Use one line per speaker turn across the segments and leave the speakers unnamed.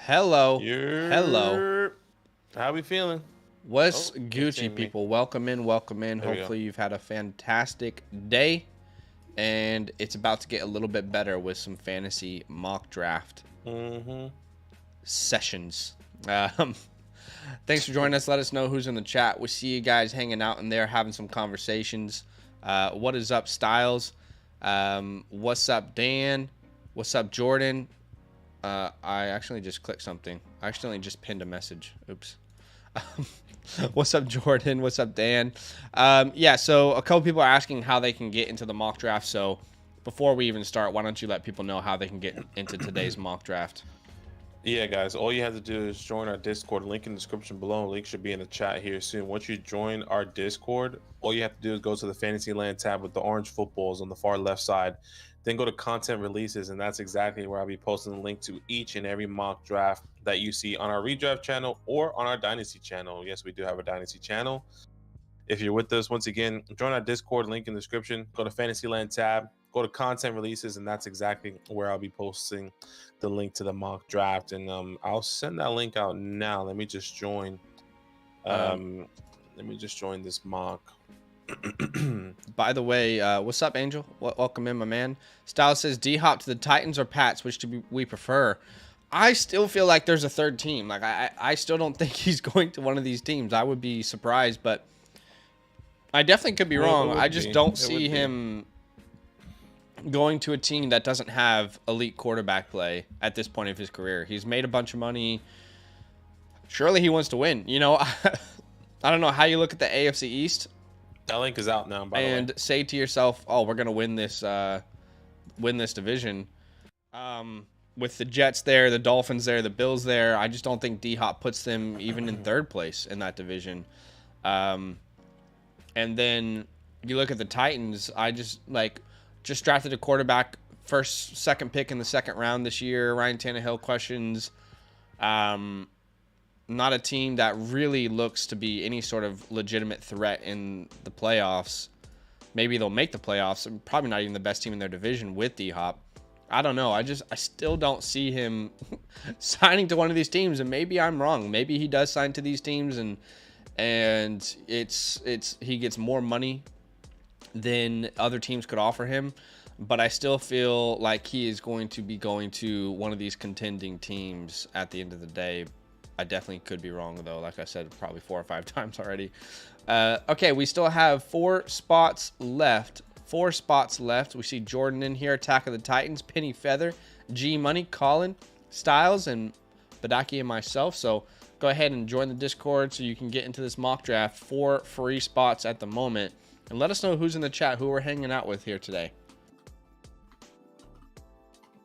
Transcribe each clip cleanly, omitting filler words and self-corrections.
Hello.
How we feeling?
What's
Oh,
Gucci, people? Welcome in.
There we
Hopefully you've had a fantastic day, and it's about to get a little bit better with some fantasy mock draft sessions. Thanks for joining us. Let us know who's in the chat. We see you guys hanging out in there, having some conversations. What is up, Styles? What's up, Dan? What's up, Jordan? I actually just clicked something. I accidentally just pinned a message. Oops. What's up, Jordan? What's up, Dan? Yeah, so a couple people are asking how they can get into the mock draft. So before we even start, why don't you let people know how they can get into today's mock draft?
Yeah, guys, all you have to do is join our Discord. Link in the description below. Link should be in the chat here soon. Once you join our Discord, all you have to do is go to the Fantasyland tab with the orange footballs on the far left side. Then go to content releases, and that's exactly where I'll be posting the link to each and every mock draft that you see on our redraft channel or on our Dynasty channel. Yes, we do have a Dynasty channel. If you're with us, once again, join our Discord, link in the description. Go to Fantasyland tab, go to content releases, and that's exactly where I'll be posting the link to the mock draft. And I'll send that link out now. Let me just join. Let me just join this mock.
By the way, what's up, Angel? Welcome in, my man. Styles says D-Hop to the Titans or Pats, which do we prefer? I still feel like there's a third team. Like I still don't think he's going to one of these teams. I would be surprised, but I definitely could be wrong. I just don't see him going to a team that doesn't have elite quarterback play at this point of his career. He's made a bunch of money. Surely he wants to win. You know, I don't know how you look at the AFC East.
That link is out now, by the way.
And say to yourself, "Oh, we're gonna win this division." With the Jets there, the Dolphins there, the Bills there, I just don't think D-Hop puts them even in third place in that division. And then you look at the Titans. I just drafted a quarterback, second pick in the second round this year. Ryan Tannehill questions. Not a team that really looks to be any sort of legitimate threat in the playoffs. Maybe they'll make the playoffs. Probably not even the best team in their division with D-Hop. I don't know. I still don't see him signing to one of these teams, and maybe I'm wrong. Maybe he does sign to these teams, and he gets more money than other teams could offer him. But I still feel like he is going to be going to one of these contending teams at the end of the day. I definitely could be wrong, though. Like I said, probably 4 or 5 times already. Okay, we still have 4 spots left. 4 spots left. We see Jordan in here, Attack of the Titans, Penny Feather, G Money, Colin, Styles, and Badaki and myself. So go ahead and join the Discord so you can get into this mock draft. 4 free spots at the moment. And let us know who's in the chat, who we're hanging out with here today.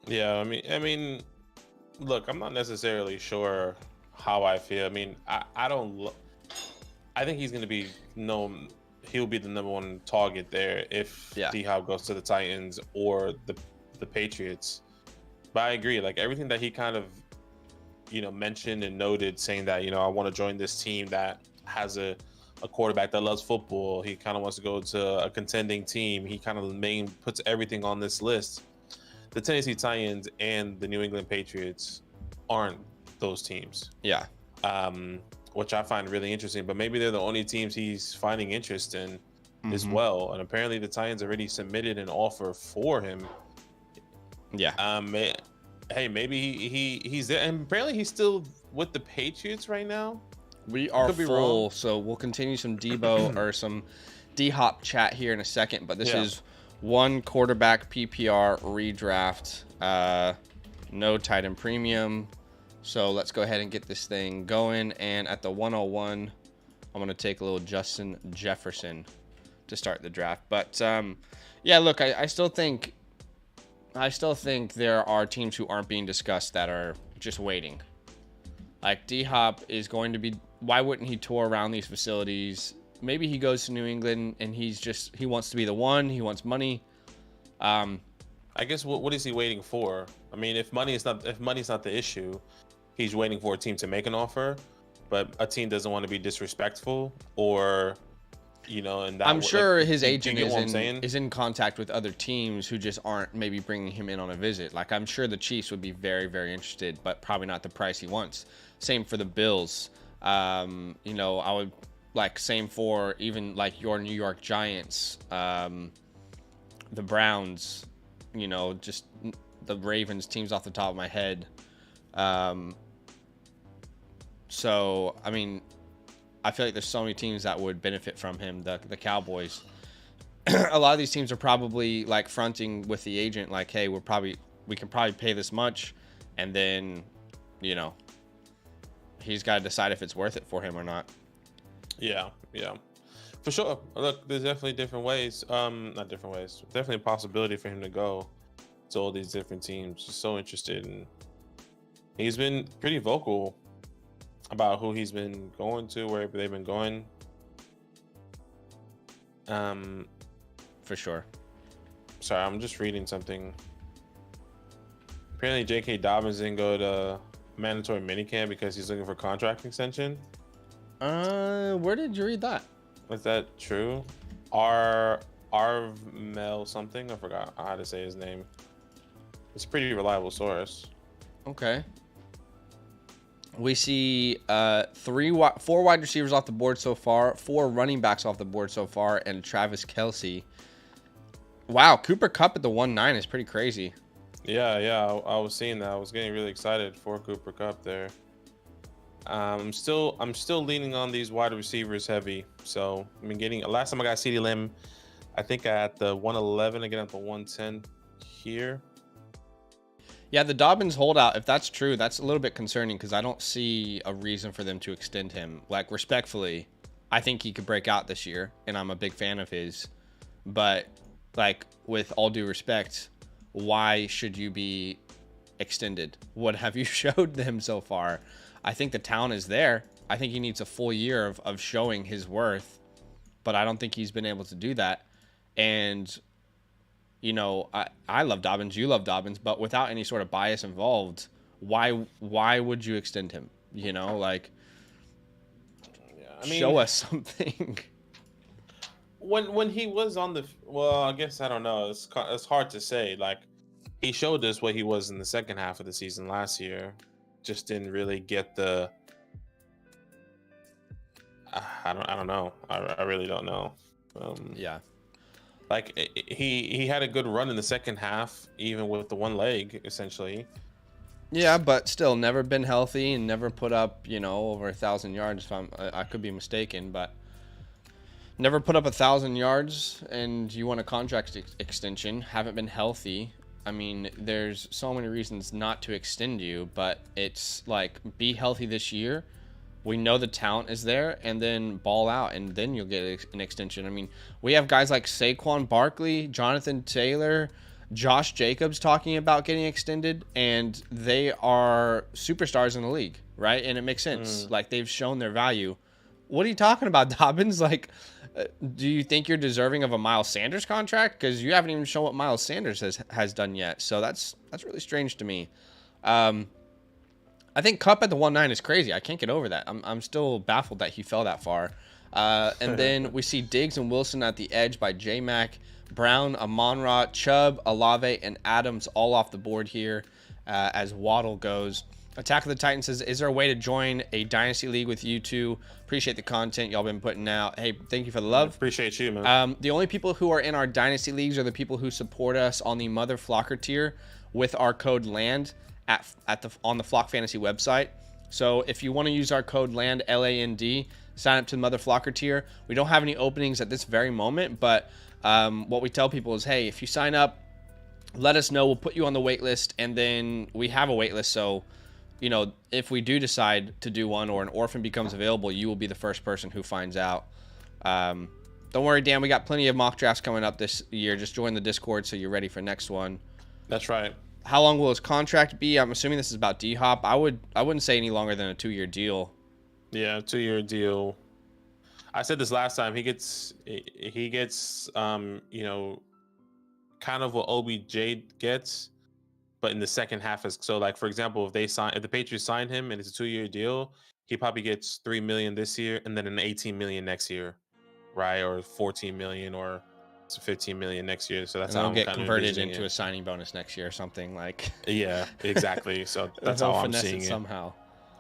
Yeah, I mean, look, I'm not necessarily sure how I feel. I mean, I think he's going to be known. He'll be the number 1 target there if D-Hop goes to the Titans or the Patriots. But I agree, like everything that he kind of, mentioned and noted, saying that, I want to join this team that has a quarterback that loves football. He kind of wants to go to a contending team. He kind of puts everything on this list. The Tennessee Titans and the New England Patriots aren't those teams.
Yeah.
Which I find really interesting, but maybe they're the only teams he's finding interest in as well. And apparently the Titans already submitted an offer for him.
Yeah.
Hey, maybe he's there, and apparently he's still with the Patriots right now.
We are full, so we'll continue some Debo or some D-Hop chat here in a second, but this is 1 quarterback PPR redraft. No tight end premium. So let's go ahead and get this thing going. And at the 101, I'm going to take a little Justin Jefferson to start the draft. But yeah, look, I still think there are teams who aren't being discussed that are just waiting. Like D-Hop is going to be, why wouldn't he tour around these facilities? Maybe he goes to New England and he wants to be the one. He wants money.
I guess what is he waiting for? I mean, if money's not the issue, he's waiting for a team to make an offer, but a team doesn't want to be disrespectful or, and that.
I'm sure his agent is in contact with other teams who just aren't maybe bringing him in on a visit. Like I'm sure the Chiefs would be very, very interested, but probably not the price he wants. Same for the Bills. I would same for even like your New York Giants, the Browns, just the Ravens, teams off the top of my head. So, I mean, I feel like there's so many teams that would benefit from him. The Cowboys. A lot of these teams are probably like fronting with the agent, like, hey, we can probably pay this much, and then, he's got to decide if it's worth it for him or not.
Yeah, for sure. Look, there's definitely different ways. Not different ways. Definitely a possibility for him to go to all these different teams. Just so interested, and he's been pretty vocal about who he's been going to, where they've been going.
For sure.
Sorry, I'm just reading something. Apparently, J.K. Dobbins didn't go to mandatory minicamp because he's looking for contract extension.
Where did you read that?
Is that true? Our Arvmel something. I forgot how to say his name. It's a pretty reliable source.
Okay. We see 4 wide receivers off the board so far, 4 running backs off the board so far, and Travis Kelce. Wow, Cooper Kupp at the 1-9 is pretty crazy.
Yeah, I was seeing that. I was getting really excited for Cooper Kupp there. I'm still leaning on these wide receivers heavy. So I mean, last time I got CeeDee Lamb, I think at the 111 again at the 110 here.
Yeah, the Dobbins holdout, if that's true, that's a little bit concerning because I don't see a reason for them to extend him. Like, respectfully, I think he could break out this year, and I'm a big fan of his. But, like, with all due respect, why should you be extended? What have you showed them so far? I think the talent is there. I think he needs a full year of showing his worth, but I don't think he's been able to do that. And you know, I love Dobbins, you love Dobbins, but without any sort of bias involved, why would you extend him? You know, like, yeah, I mean, show us something.
When he was on well, I guess I don't know. It's hard to say. Like, he showed us what he was in the second half of the season last year. Just didn't really get the. I don't know. I really don't know.
Yeah.
Like, he had a good run in the second half, even with the one leg, essentially.
Yeah, but still, never been healthy and never put up, you know, over 1,000 yards. If I could be mistaken, but never put up 1,000 yards, and you want a contract extension. Haven't been healthy. I mean, there's so many reasons not to extend you, but it's like, be healthy this year. We know the talent is there, and then ball out, and then you'll get an extension. I mean, we have guys like Saquon Barkley, Jonathan Taylor, Josh Jacobs talking about getting extended, and they are superstars in the league, right? And it makes sense. Like, they've shown their value. What are you talking about, Dobbins? Like, do you think you're deserving of a Miles Sanders contract? Because you haven't even shown what Miles Sanders has done yet. So that's really strange to me. I think Kupp at the 1-9 is crazy. I can't get over that. I'm still baffled that he fell that far. And then we see Diggs and Wilson at the edge by J-Mac, Brown, Amon-Ra, Chubb, Olave, and Adams all off the board here as Waddle goes. Attack of the Titans says, is there a way to join a Dynasty League with you two? Appreciate the content y'all been putting out. Hey, thank you for the love.
Appreciate you, man.
The only people who are in our Dynasty Leagues are the people who support us on the Mother Flocker tier with our code LAND on the Flock Fantasy website. So if you want to use our code LAND, LAND, sign up to the Mother Flocker tier. We don't have any openings at this very moment, but what we tell people is, hey, if you sign up, let us know. We'll put you on the wait list, and then we have a wait list. So, you know, if we do decide to do one or an orphan becomes available, you will be the first person who finds out. Don't worry, Dan. We got plenty of mock drafts coming up this year. Just join the Discord so you're ready for next one.
That's right.
How long will his contract be? I'm assuming this is about D-Hop. I wouldn't say any longer than a 2-year deal.
Yeah, 2-year deal. I said this last time. He gets you know, kind of what OBJ gets, but in the second half is so, like, for example, if the Patriots sign him and it's a 2-year deal, he probably gets $3 million this year and then an $18 million next year, right? Or $14 million or $15 million next year. So that's how I'm
get
kind
converted
of
into a signing bonus next year or something like.
Yeah, exactly. So that's how I'm seeing it
somehow.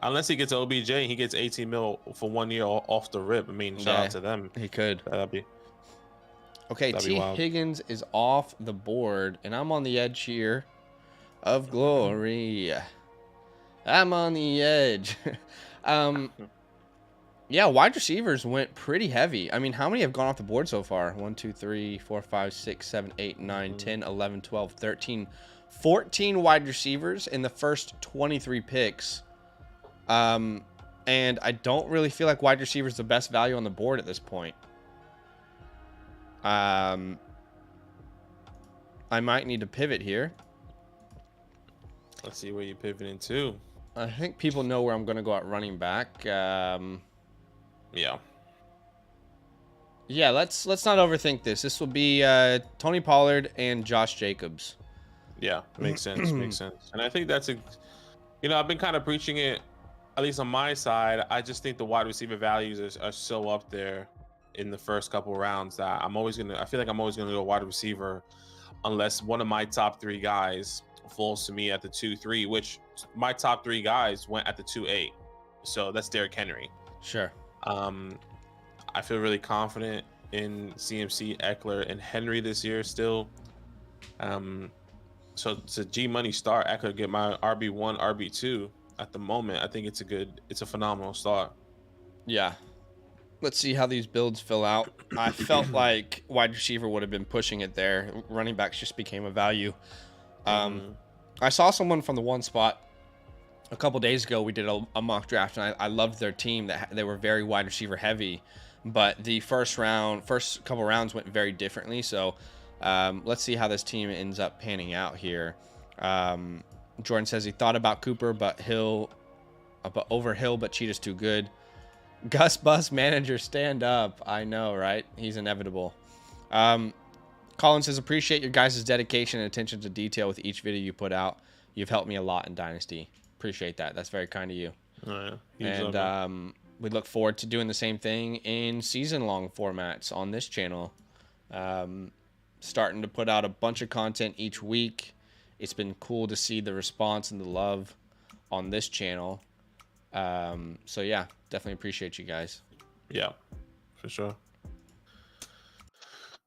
Unless he gets OBJ, he gets 18 mil for 1 year off the rip. I mean, shout out to them.
He could.
That'd be.
Okay, T. Higgins is off the board, and I'm on the edge here of glory. I'm on the edge. Yeah, wide receivers went pretty heavy. I mean, how many have gone off the board so far? 1, 2, 3, 4, 5, 6, 7, 8, 9, 10, 11, 12, 13, 14 wide receivers in the first 23 picks. And I don't really feel like wide receiver is the best value on the board at this point. I might need to pivot here.
Let's see where you pivoting to.
I think people know where I'm going to go at running back.
Yeah.
Yeah, let's not overthink this. This will be Tony Pollard and Josh Jacobs.
Yeah, makes sense. Makes sense. And I think that's I've been kind of preaching it, at least on my side. I just think the wide receiver values are so up there in the first couple rounds that I feel like I'm always gonna go wide receiver unless one of my top 3 guys falls to me at the 2-3, which my top 3 guys went at the 2-8. So that's Derrick Henry.
Sure.
I feel really confident in CMC, Eckler, and Henry this year still. So it's a G Money start. Eckler get my RB1, RB2 at the moment. I think it's a phenomenal start.
Yeah. Let's see how these builds fill out. I felt like wide receiver would have been pushing it there. Running backs just became a value. I saw someone from the one spot a couple days ago. We did a mock draft, and I loved their team. That they were very wide receiver heavy, but the first couple rounds went very differently. So let's see how this team ends up panning out here. Jordan says he thought about Cooper, but over Hill, but Cheetah's too good. Gus Bus manager, stand up. I know, right? He's inevitable. Colin says, appreciate your guys' dedication and attention to detail with each video you put out. You've helped me a lot in Dynasty. Appreciate that. That's very kind of you.
Oh, yeah.
And we look forward to doing the same thing in season-long formats on this channel. Starting to put out a bunch of content each week. It's been cool to see the response and the love on this channel. So yeah, definitely appreciate you guys.
Yeah, for sure.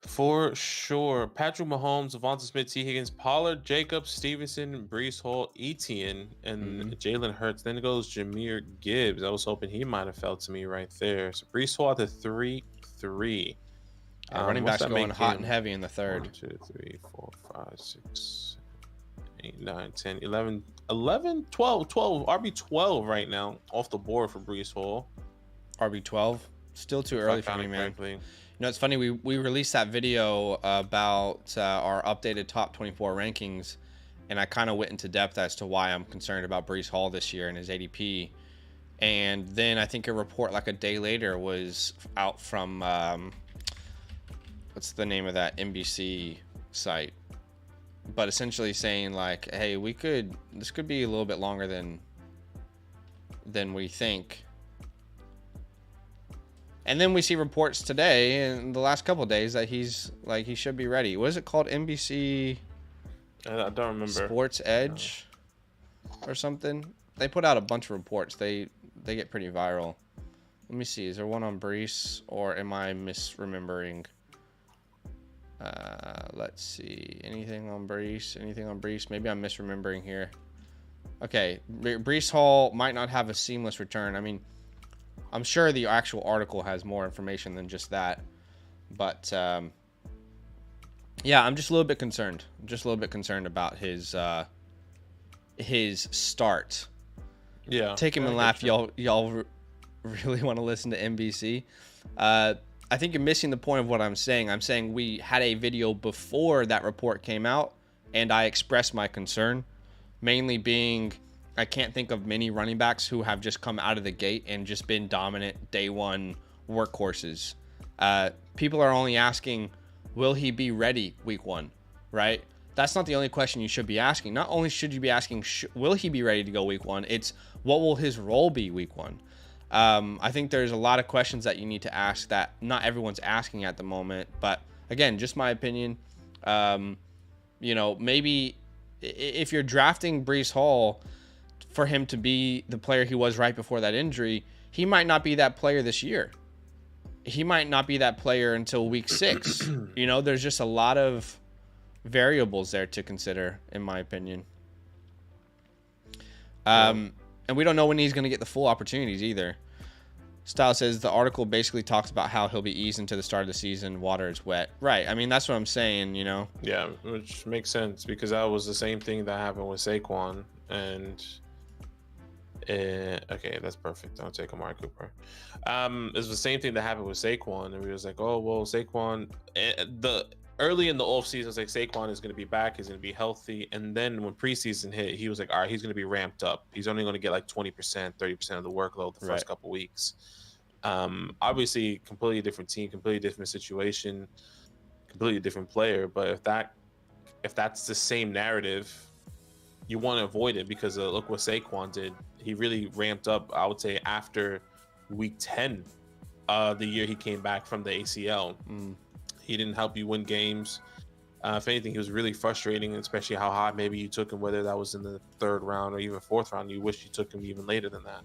For sure. Patrick Mahomes, Devonta Smith, T. Higgins, Pollard, Jacobs, Stevenson, Breece Hall, Etienne, and Jalen Hurts. Then goes Jahmyr Gibbs. I was hoping he might have fell to me right there. So Breece Hall at the 3-3.
Running backs going hot and heavy in the third.
1, 2, 3, 4, 5, 6, 8, 9, 10, 11, 11, 12, 12. RB12 right now off the board for Breece Hall.
RB12. Still too early for me, man. You know, it's funny. We released that video about our updated top 24 rankings, and I kind of went into depth as to why I'm concerned about Breece Hall this year and his ADP. And then I think a report like a day later was out from what's the name of that NBC site? But essentially saying like, hey, this could be a little bit longer than we think. And then we see reports today and the last couple of days that he should be ready. What is it called? NBC?
I don't remember.
Sports Edge or something. They put out a bunch of reports. They get pretty viral. Let me see. Is there one on Breece or am I misremembering? Let's see. Anything on Breece? Maybe I'm misremembering here. Okay. Breece Hall might not have a seamless return. I mean, I'm sure the actual article has more information than just that. But, yeah, I'm just a little bit concerned. About his start.
Yeah.
Take him and laugh. Y'all really want to listen to NBC? I think you're missing the point of what I'm saying. I'm saying we had a video before that report came out, and I expressed my concern, mainly being I can't think of many running backs who have just come out of the gate and just been dominant day one workhorses. People are only asking, will he be ready week one, right? That's not the only question you should be asking. Not only should you be asking, will he be ready to go week one? It's what will his role be week one? I think there's a lot of questions that you need to ask that not everyone's asking at the moment. But again, just my opinion. Maybe if you're drafting Breece Hall for him to be the player he was right before that injury, he might not be that player this year. He might not be that player until week 6. There's just a lot of variables there to consider, in my opinion. And we don't know when he's going to get the full opportunities either. Style says the article basically talks about how he'll be eased into the start of the season. Water is wet. Right. I mean, that's what I'm saying,
Yeah, which makes sense because that was the same thing that happened with Saquon. And okay, that's perfect. I'll take Amari Cooper. It's the same thing that happened with Saquon. And we was like, oh, well, Saquon, early in the offseason, it's like Saquon is going to be back. He's going to be healthy. And then when preseason hit, he was like, all right, he's going to be ramped up. He's only going to get like 20%, 30% of the workload the first couple weeks. Obviously, completely different team, completely different situation, completely different player. But if that's the same narrative, you want to avoid it because look what Saquon did. He really ramped up, I would say, after week 10 the year he came back from the ACL. He didn't help you win games. If anything, he was really frustrating, especially how high maybe you took him, whether that was in the 3rd round or even 4th round. You wish you took him even later than that.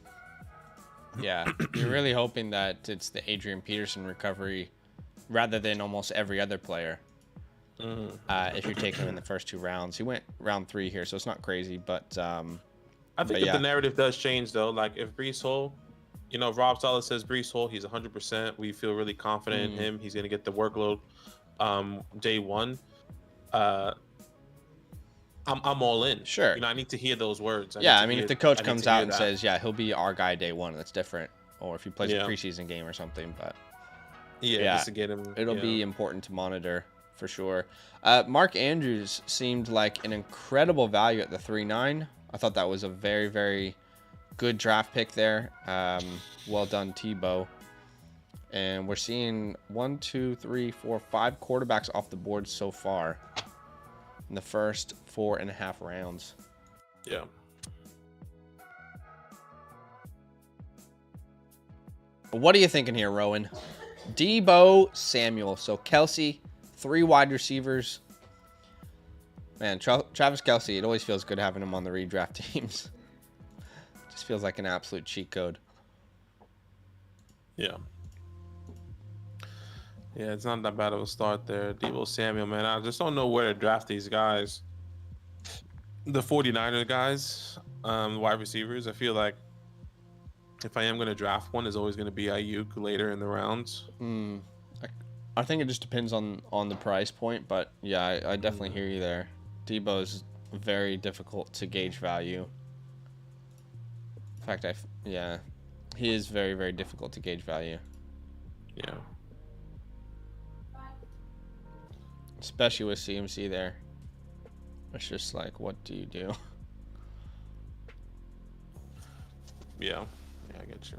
Yeah, you're really hoping that it's the Adrian Peterson recovery rather than almost every other player. If you're taking him in the first 2 rounds, he went round 3 here, so it's not crazy. But
I think that the narrative does change though. Like if Breece Hall, Rob Saleh says Breece Hall, he's 100%. We feel really confident in him. He's gonna get the workload day 1. I'm all in.
Sure.
I need to hear those words.
If the coach comes out and says, yeah, he'll be our guy day 1, that's different. Or if he plays a preseason game or something, but
just to get him,
it'll be important to monitor for sure. Mark Andrews seemed like an incredible value at the 3.9. I thought that was a very, very good draft pick there. Well done, Tebow. And we're seeing 1, 2, 3, 4, 5 quarterbacks off the board so far in the first 4.5 rounds.
Yeah.
What are you thinking here, Rowan? Deebo Samuel. So Kelce, 3 wide receivers. Man, Travis Kelce, it always feels good having him on the redraft teams. Just feels like an absolute cheat code.
Yeah. Yeah, it's not that bad of a start there. Deebo Samuel, man, I just don't know where to draft these guys. The 49ers guys, wide receivers, I feel like if I am going to draft one, it's always going to be Ayuk later in the rounds.
I think it just depends on the price point, but yeah, I definitely hear you there. Deebo is very difficult to gauge value. In fact, he is very, very difficult to gauge value.
Yeah.
Especially with CMC there. It's just like, what do you do?
Yeah, I get you.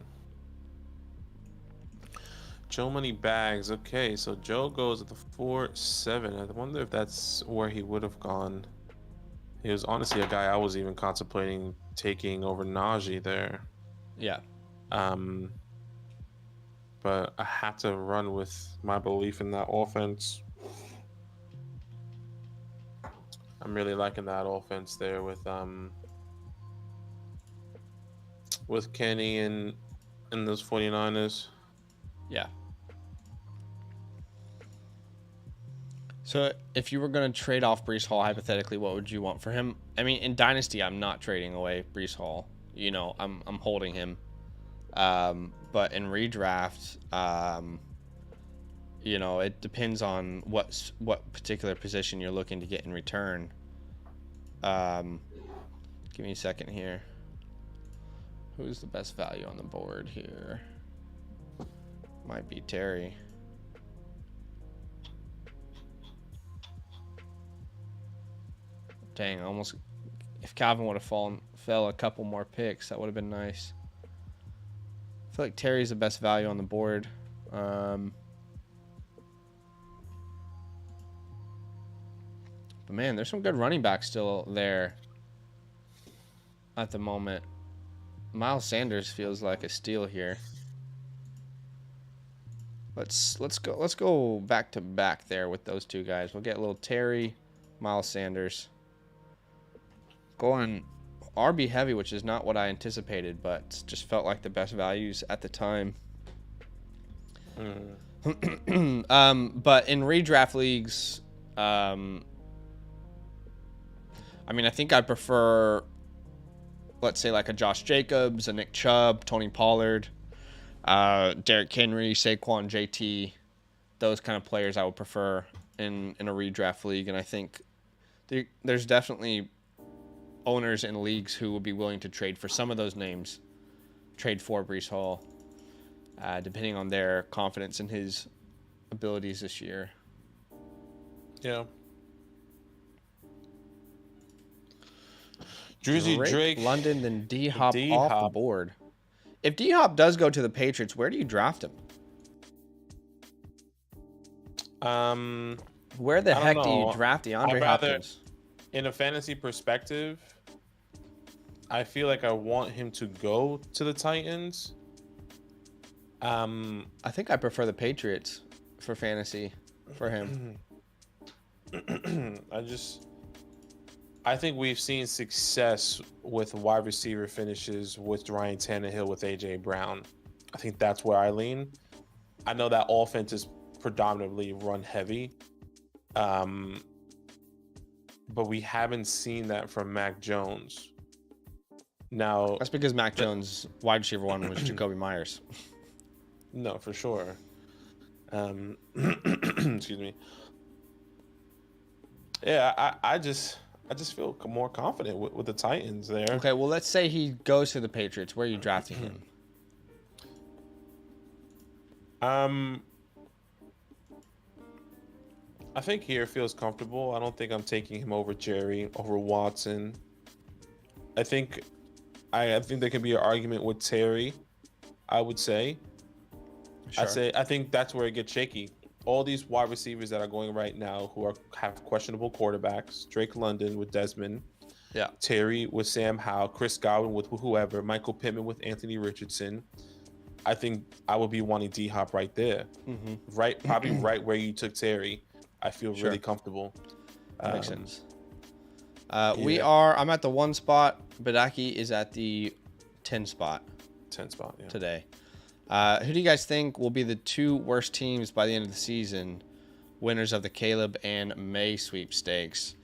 Joe Money Bags. Okay, so Joe goes at the 4.7. I wonder if that's where he would have gone. He was honestly a guy I was even contemplating taking over Najee there.
Yeah.
But I had to run with my belief in that offense. I'm really liking that offense there with Kenny and those 49ers.
Yeah. So if you were going to trade off Breece Hall, hypothetically, what would you want for him? I mean, in Dynasty, I'm not trading away Breece Hall. I'm holding him. But in redraft, it depends on what particular position you're looking to get in return. Give me a second here. Who's the best value on the board here? Might be Terry. Dang, almost. If Calvin would have fell a couple more picks, that would have been nice. I feel like Terry's the best value on the board. But man, there's some good running backs still there at the moment. Miles Sanders feels like a steal here. Let's go back to back there with those two guys. We'll get a little Terry, Miles Sanders. Going RB heavy, which is not what I anticipated, but just felt like the best values at the time. But in redraft leagues, I think I prefer, let's say, like a Josh Jacobs, a Nick Chubb, Tony Pollard, Derrick Henry, Saquon, JT. Those kind of players I would prefer in a redraft league. And I think there's definitely owners in leagues who will be willing to trade for some of those names, trade for Breece Hall, depending on their confidence in his abilities this year.
Yeah. Drake,
London, then D-Hop off the board. If D-Hop does go to the Patriots, where do you draft him? Where the heck do you draft DeAndre Hopkins?
In a fantasy perspective, I feel like I want him to go to the Titans.
I think I prefer the Patriots for fantasy for him.
I think we've seen success with wide receiver finishes with Ryan Tannehill with AJ Brown. I think that's where I lean. I know that offense is predominantly run heavy, but we haven't seen that from Mac Jones. Now
That's because Mac Jones' wide receiver one was Jacoby Myers.
No, for sure. Excuse me. Yeah, I just feel more confident with the Titans there.
Okay, well, let's say he goes to the Patriots. Where are you drafting him?
I think here feels comfortable. I don't think I'm taking him over Jerry, over Watson. I think there could be an argument with Terry, I would say.
Sure.
I think that's where it gets shaky. All these wide receivers that are going right now who have questionable quarterbacks, Drake London with Desmond, Terry with Sam Howell, Chris Godwin with whoever, Michael Pittman with Anthony Richardson. I think I would be wanting D-Hop right there. Right, probably right where you took Terry. I feel really comfortable.
That makes sense. I'm at the 1 spot. Badaki is at the 10 spot.
10 spot, yeah.
Today. Who do you guys think will be the 2 worst teams by the end of the season? Winners of the Caleb and May sweepstakes.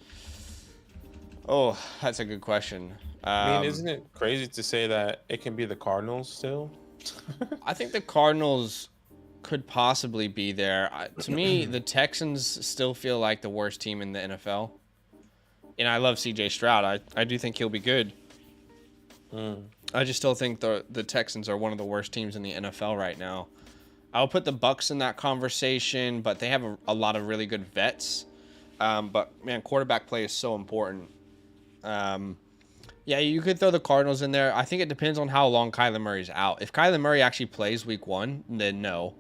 Oh, that's a good question.
I mean, isn't it crazy to say that it can be the Cardinals still?
I think the Cardinals could possibly be there. To me, the Texans still feel like the worst team in the NFL. And I love CJ Stroud. I do think he'll be good. I just still think the Texans are one of the worst teams in the NFL right now. I'll put the Bucs in that conversation, but they have a lot of really good vets. But, man, quarterback play is so important. Yeah, you could throw the Cardinals in there. I think it depends on how long Kyler Murray's out. If Kyler Murray actually plays week 1, then no,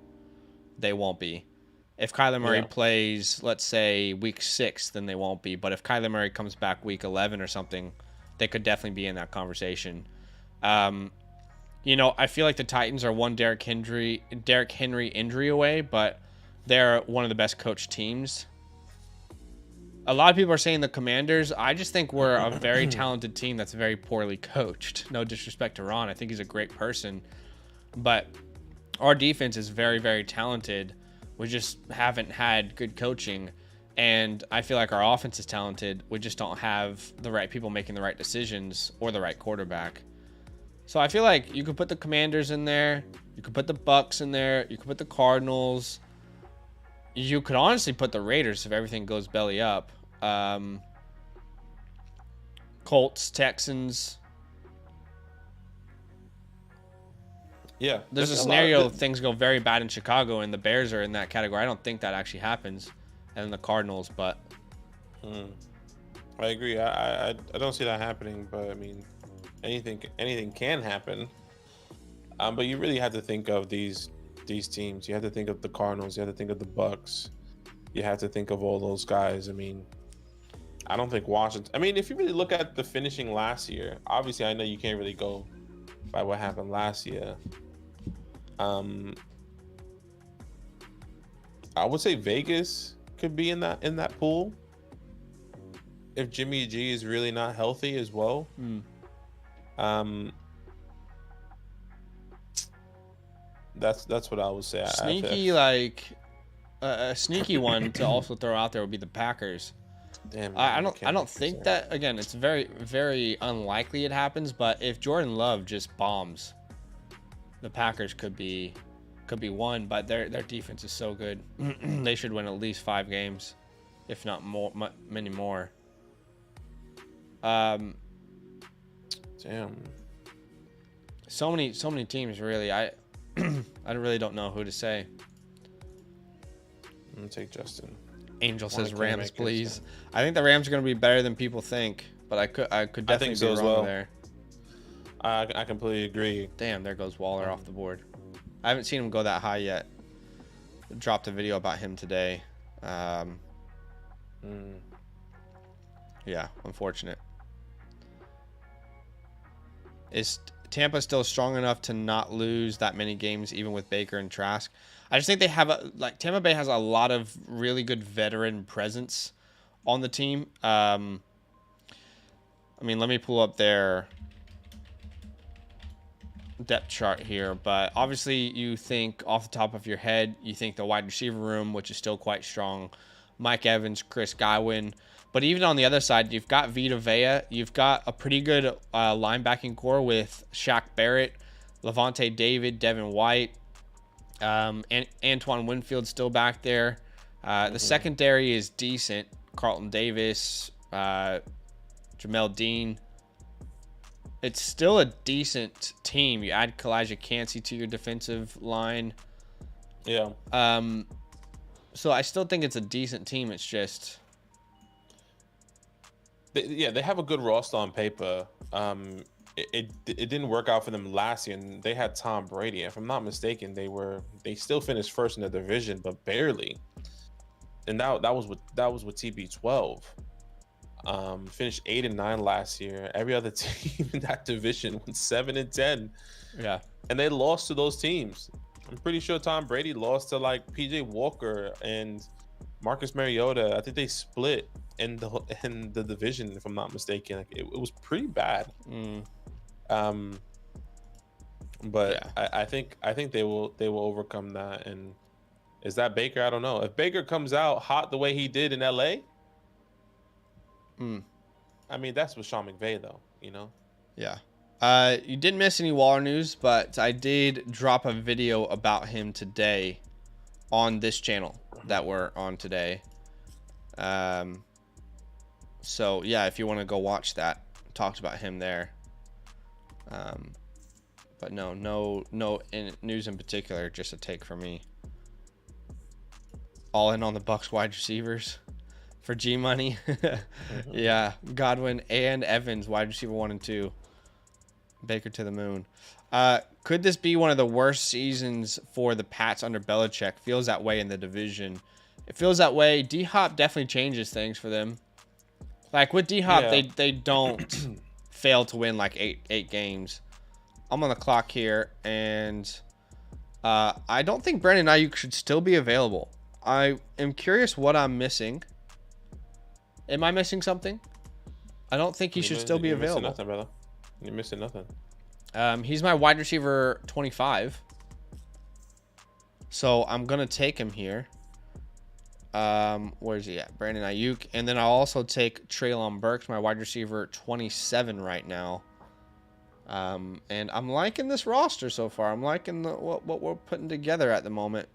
they won't be. If Kyler Murray plays, let's say, week 6, then they won't be. But if Kyler Murray comes back week 11 or something, they could definitely be in that conversation. I feel like the Titans are one Derrick Henry injury away, but they're one of the best coached teams. A lot of people are saying the Commanders. I just think we're a very talented team that's very poorly coached. No disrespect to Ron. I think he's a great person. But our defense is very, very talented. We just haven't had good coaching. And I feel like our offense is talented. We just don't have the right people making the right decisions or the right quarterback. So I feel like you could put the Commanders in there. You could put the Bucs in there. You could put the Cardinals. You could honestly put the Raiders if everything goes belly up. Colts, Texans.
Yeah.
There's a scenario things go very bad in Chicago and the Bears are in that category. I don't think that actually happens. And then the Cardinals, but...
I agree. I don't see that happening, but I mean, anything can happen. But you really have to think of these teams. You have to think of the Cardinals. You have to think of the Bucs. You have to think of all those guys. I mean, I don't think Washington. I mean, if you really look at the finishing last year, obviously I know you can't really go by what happened last year. I would say Vegas could be in that pool if Jimmy G is really not healthy as well. That's what I would say.
A sneaky one to also throw out there would be the Packers.
Damn,
I don't think that, again, it's very, very unlikely it happens, but if Jordan Love just bombs, the Packers could be one, but their defense is so good. They should win at least 5 games, if not more, many more.
Damn.
So many teams, really. I really don't know who to say.
I'm gonna take Justin.
Angel says Rams, please. I think the Rams are going to be better than people think, but I could definitely be wrong there.
I completely agree.
Damn, there goes Waller off the board. I haven't seen him go that high yet. Dropped a video about him today. Yeah, unfortunate. Tampa's still strong enough to not lose that many games, even with Baker and Trask. I just think they have Tampa Bay has a lot of really good veteran presence on the team. I mean, let me pull up their depth chart here, but obviously you think off the top of your head, you think the wide receiver room, which is still quite strong. Mike Evans, Chris Godwin. But even on the other side, you've got Vita Vea. You've got a pretty good linebacking core with Shaq Barrett, Levante David, Devin White, and Antoine Winfield still back there. The secondary is decent. Carlton Davis, Jamel Dean. It's still a decent team. You add Kalijah Cansey to your defensive line.
Yeah.
So I still think it's a decent team. It's just...
They have a good roster on paper. It didn't work out for them last year, and they had Tom Brady. If I'm not mistaken, they still finished first in the division, but barely. And that was with TB12. Finished 8-9 last year. Every other team in that division went 7-10.
Yeah,
and they lost to those teams. I'm pretty sure Tom Brady lost to like PJ Walker and Marcus Mariota. I think they split in the division, if I'm not mistaken. Like, it was pretty bad. But yeah. I think they will overcome that. And is that Baker? I don't know. If Baker comes out hot the way he did in LA, I mean, that's with Sean McVay, though, you know?
Yeah. You didn't miss any Waller news, but I did drop a video about him today on this channel that we're on today. So, yeah, if you want to go watch that, talked about him there. But no news in particular, just a take from me. All in on the Bucs wide receivers for G Money. Yeah, Godwin and Evans, wide receiver 1 and 2. Baker to the moon. Could this be one of the worst seasons for the Pats under Belichick? Feels that way in the division. It feels that way. D-Hop definitely changes things for them. Like with D-Hop, they don't fail to win like eight games. I'm on the clock here, and I don't think Brandon Ayuk should still be available. I am curious what I'm missing. Am I missing something? I don't think he should still be available.
You're missing nothing, brother. You're missing nothing.
He's my wide receiver 25. So I'm going to take him here. Where's he at? Brandon Ayuk. And then I'll also take Treylon Burks, my wide receiver 27 right now. And I'm liking this roster so far. I'm liking what we're putting together at the moment.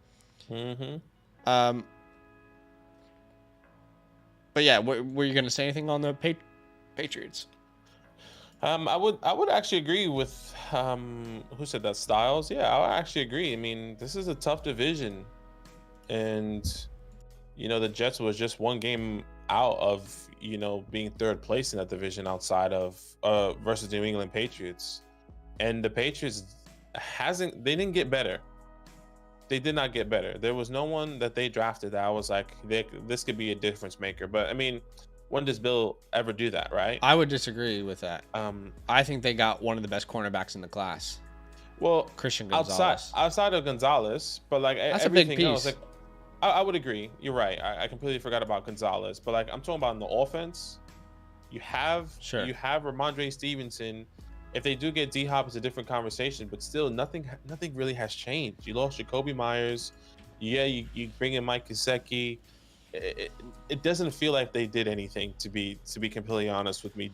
But yeah, were you going to say anything on the Patriots?
I would actually agree with who said that, Styles. Yeah, I would actually agree. I mean, this is a tough division, and you know the Jets was just one game out of being third place in that division outside of versus the New England Patriots, and the Patriots they didn't get better. They did not get better. There was no one that they drafted that I was like, this could be a difference maker. But I mean, when does Bill ever do that, right?
I would disagree with that. I think they got one of the best cornerbacks in the class.
Well,
Christian Gonzalez.
Outside of Gonzalez, but like
that's
everything
a big piece.
else, like I would agree. You're right. I completely forgot about Gonzalez, but like I'm talking about in the offense, you have Ramondre Stevenson. If they do get D-Hop, it's a different conversation, but still nothing really has changed. You lost Jacoby Myers. Yeah, you bring in Mike Gesicki. It doesn't feel like they did anything, to be completely honest with me.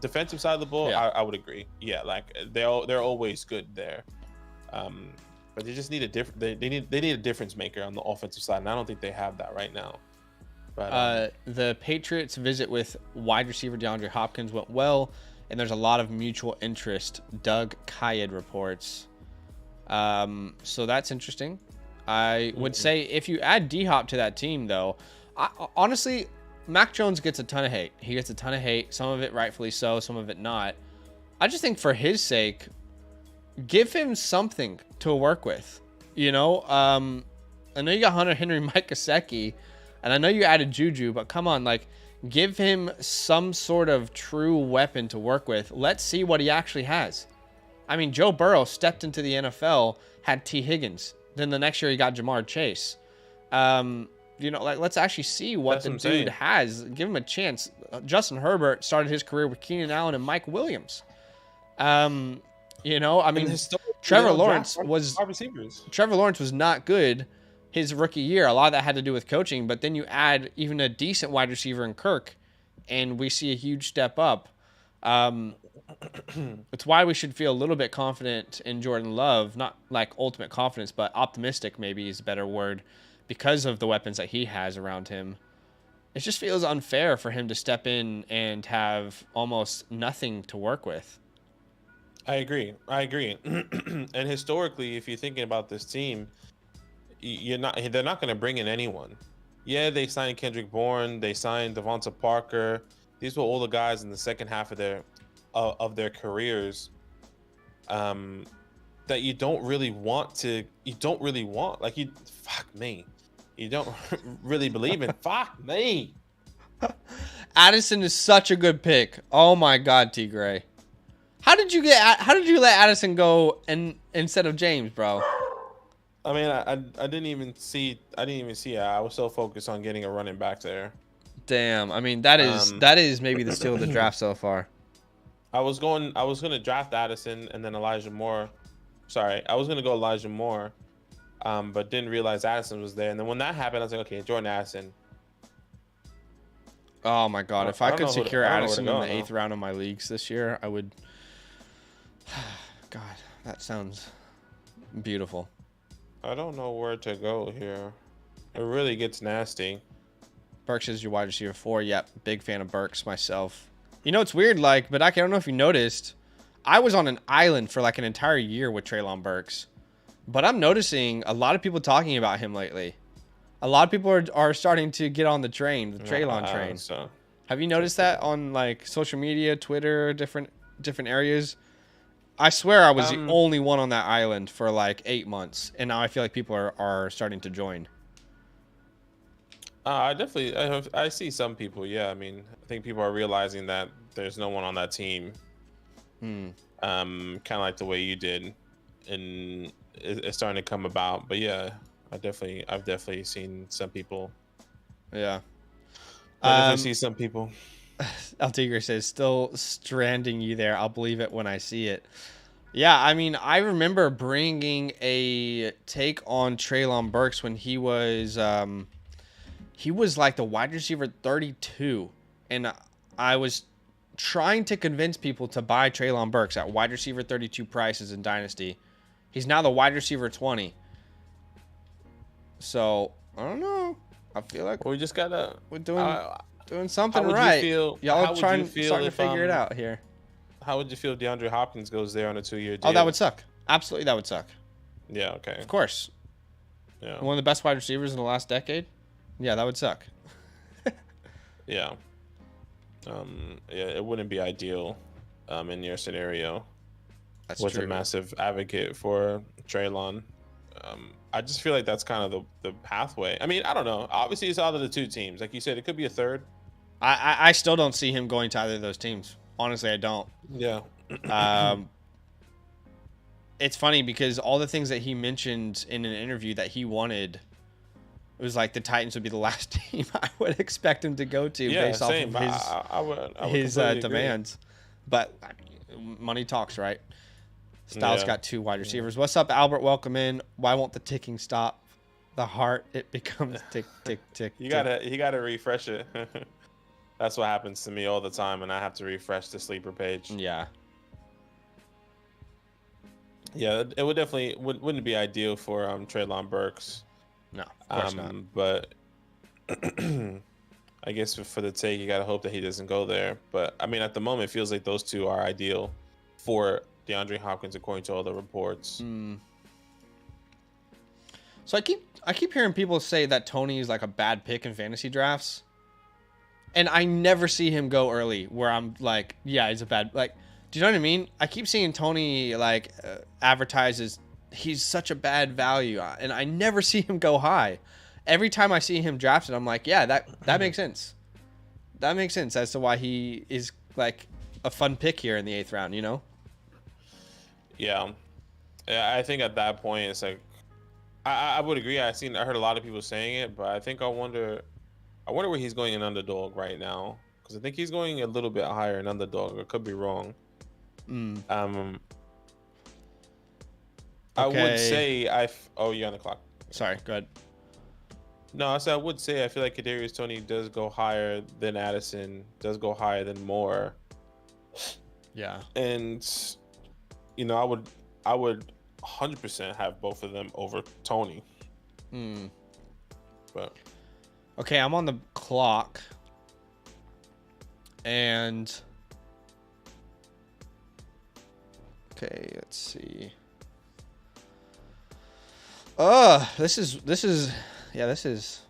Defensive side of the ball, yeah. I would agree. Yeah, like they're always good there. But they just need they need a difference maker on the offensive side, and I don't think they have that right now. But
the Patriots' visit with wide receiver DeAndre Hopkins went well, and there's a lot of mutual interest, Doug Kyed reports. So that's interesting. I would say if you add D-Hop to that team, though, honestly, Mac Jones gets a ton of hate. He gets a ton of hate, some of it rightfully so, some of it not. I just think for his sake, give him something to work with. I know you got Hunter Henry, Mike Gesicki, and I know you added Juju, but come on, like, give him some sort of true weapon to work with. Let's see what he actually has. I mean, Joe Burrow stepped into the NFL, had T. Higgins. Then the next year he got Jamar Chase. Like, let's actually see what the dude has. Give him a chance. Justin Herbert started his career with Keenan Allen and Mike Williams. I mean, Trevor Lawrence was not good his rookie year. A lot of that had to do with coaching, but then you add even a decent wide receiver in Kirk, and we see a huge step up. It's why we should feel a little bit confident in Jordan Love, not like ultimate confidence, but optimistic maybe is a better word, because of the weapons that he has around him. It just feels unfair for him to step in and have almost nothing to work with.
I agree. And historically, if you're thinking about this team, they're not going to bring in anyone. Yeah, they signed Kendrick Bourne, they signed Devonta Parker. These were all the guys in the second half of their careers that you don't really want. Like, fuck me. You don't really believe in. Fuck me.
Addison is such a good pick. Oh my God, T. Gray. How did you let Addison go instead of James, bro?
I mean, I didn't even see it. I was so focused on getting a running back there.
Damn. I mean, that is maybe the steal of the draft so far.
I was going to draft Addison and then Elijah Moore. Sorry, I was going to go Elijah Moore, but didn't realize Addison was there. And then when that happened, I was like, okay, Jordan Addison.
Oh my God! If I could secure Addison in the 8th round of my leagues this year, I would. God, that sounds beautiful.
I don't know where to go here. It really gets nasty.
Burks is your wide receiver 4. Yep, big fan of Burks myself. You know, it's weird, like, but I don't know if you noticed, I was on an island for like an entire year with Treylon Burks, but I'm noticing a lot of people talking about him lately. A lot of people are starting to get on the train, the Treylon train.
So.
Have you noticed that on like social media, Twitter, different areas? I swear I was the only one on that island for like 8 months, and now I feel like people are starting to join.
I see some people. Yeah, I mean, I think people are realizing that there's no one on that team. Kind of like the way you did, and it's starting to come about. But yeah, I've definitely seen some people.
Yeah,
I definitely see some people.
Altigre says, still stranding you there. I'll believe it when I see it. Yeah, I mean, I remember bringing a take on Treylon Burks when he was like the wide receiver 32. And I was trying to convince people to buy Treylon Burks at wide receiver 32 prices in Dynasty. He's now the wide receiver 20. So, I don't know. I feel like
we just gotta...
We're doing something right. Y'all are starting to figure it out here.
How would you feel if DeAndre Hopkins goes there on a 2-year deal?
Oh, that would suck. Absolutely, that would suck.
Yeah, okay.
Of course.
Yeah.
One of the best wide receivers in the last decade? Yeah, that would suck.
Yeah. Yeah, it wouldn't be ideal in your scenario.
That's
was
true.
a massive advocate for Treylon. I just feel like that's kind of the pathway. I mean, I don't know. Obviously, it's out of the two teams. Like you said, it could be a third.
I still don't see him going to either of those teams. Honestly, I don't.
Yeah.
It's funny because all the things that he mentioned in an interview that he wanted, it was like the Titans would be the last team I would expect him to go to based off of his demands. Agree. But I mean, money talks, right? Styles got 2 wide receivers. What's up, Albert? Welcome in. Why won't the ticking stop? The heart, it becomes tick, tick, tick.
You gotta refresh it. That's what happens to me all the time, and I have to refresh the sleeper page.
Yeah.
Yeah, it would definitely wouldn't be ideal for Treylon Burks.
No, of course not.
But I guess for the take, you gotta hope that he doesn't go there. But I mean, at the moment, it feels like those two are ideal for DeAndre Hopkins, according to all the reports.
So I keep hearing people say that Tony is like a bad pick in fantasy drafts, and I never see him go early. Where I'm like, yeah, he's a bad like. Do you know what I mean? I keep seeing Tony like advertises he's such a bad value, and I never see him go high. Every time I see him drafted, I'm like, yeah, that makes sense. That makes sense as to why he is like a fun pick here in the 8th round. You know?
Yeah. Yeah, I think at that point it's like I would agree. I heard a lot of people saying it, but I think I wonder where he's going in underdog right now because I think he's going a little bit higher in underdog. I could be wrong.
Mm.
Um, I would
Okay.
say oh, you're on the clock.
Sorry. Go ahead.
No, I would say I feel like Kadarius Toney does go higher than Addison, does go higher than Moore,
Yeah.
and I would 100% have both of them over Tony.
Mm.
But
Okay, I'm on the clock. And okay, let's see. This is yeah, this is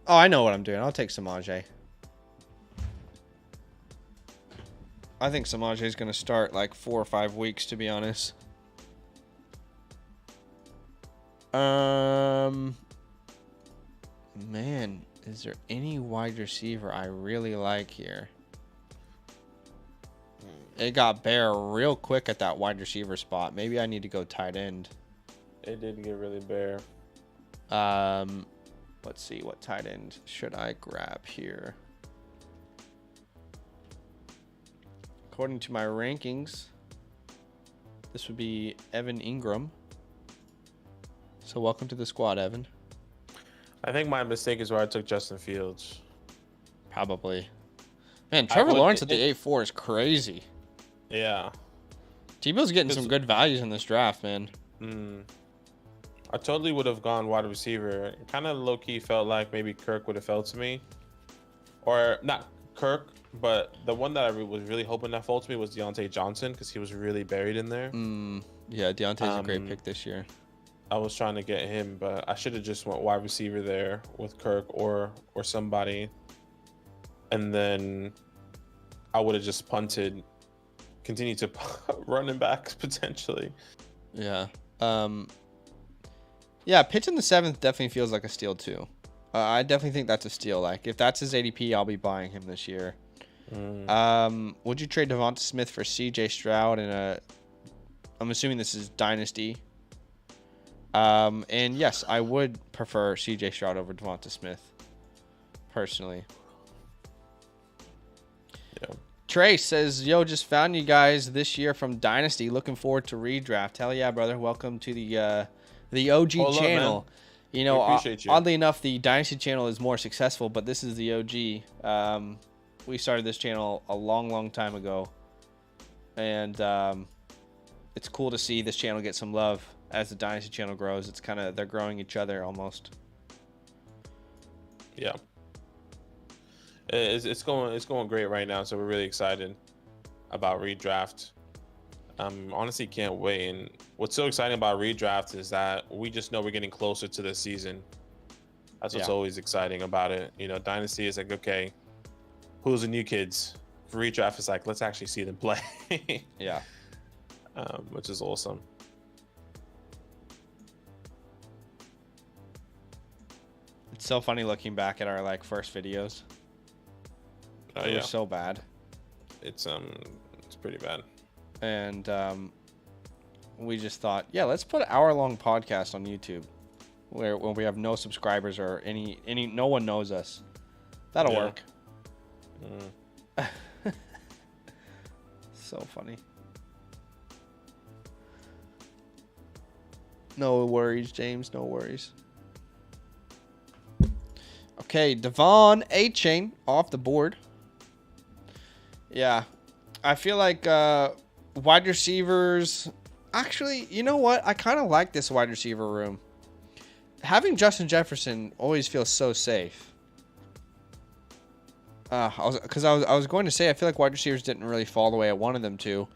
oh, I know what I'm doing. I'll take Samaje. I think Samaje is going to start like 4 or 5 weeks, to be honest. Man, is there any wide receiver I really like here? It got bare real quick at that wide receiver spot. Maybe I need to go tight end.
it did get really bare.
Let's see, what tight end should I grab here? According to my rankings, this would be Evan Ingram. So welcome to the squad, Evan.
I think my mistake is where I took Justin Fields.
Probably. Man, Trevor Lawrence at the 8-4 is crazy.
Yeah.
Tebow's getting some good values in this draft, man.
I totally would have gone wide receiver. Kind of low key felt like maybe Kirk would have fell to me, or not Kirk, but the one that I was really hoping that fell to me was Deontay Johnson because he was really buried in there.
Yeah, Deontay's a great pick this year.
I was trying to get him, but I should have just went wide receiver there with Kirk or somebody, and then I would have just punted, continued to running backs potentially.
Yeah. Yeah, Pitts in the 7th definitely feels like a steal too. I definitely think that's a steal. Like if that's his ADP, I'll be buying him this year. Would you trade Devonta Smith for CJ Stroud in I'm assuming this is Dynasty. And yes, I would prefer CJ Stroud over Devonta Smith, personally.
Yeah.
Trey says, yo, just found you guys this year from Dynasty. Looking forward to redraft. Hell yeah, brother. Welcome to the OG channel.
Up,
you know,
appreciate you.
Oddly enough, the Dynasty channel is more successful, but this is the OG. We started this channel a long time ago. And it's cool to see this channel get some love as the Dynasty channel grows. It's kind of, they're growing each other almost.
Yeah. It's going great right now, so we're really excited about redraft. Honestly can't wait. And what's so exciting about redraft is that we just know we're getting closer to the season. That's what's always exciting about it. You know, Dynasty is like, okay, who's the new kids? For redraft, it's like, let's actually see them play.
Yeah.
Which is awesome.
It's so funny looking back at our like first videos. They were so bad.
It's pretty bad.
And we just thought, yeah, let's put an hour-long podcast on YouTube where when we have no subscribers or any no one knows us. That'll work. So funny. No worries, James. No worries. Okay, Devon A-Chain off the board. Yeah, I feel like wide receivers. Actually, you know what? I kind of like this wide receiver room. Having Justin Jefferson always feels so safe. I was going to say I feel like wide receivers didn't really fall the way I wanted them to.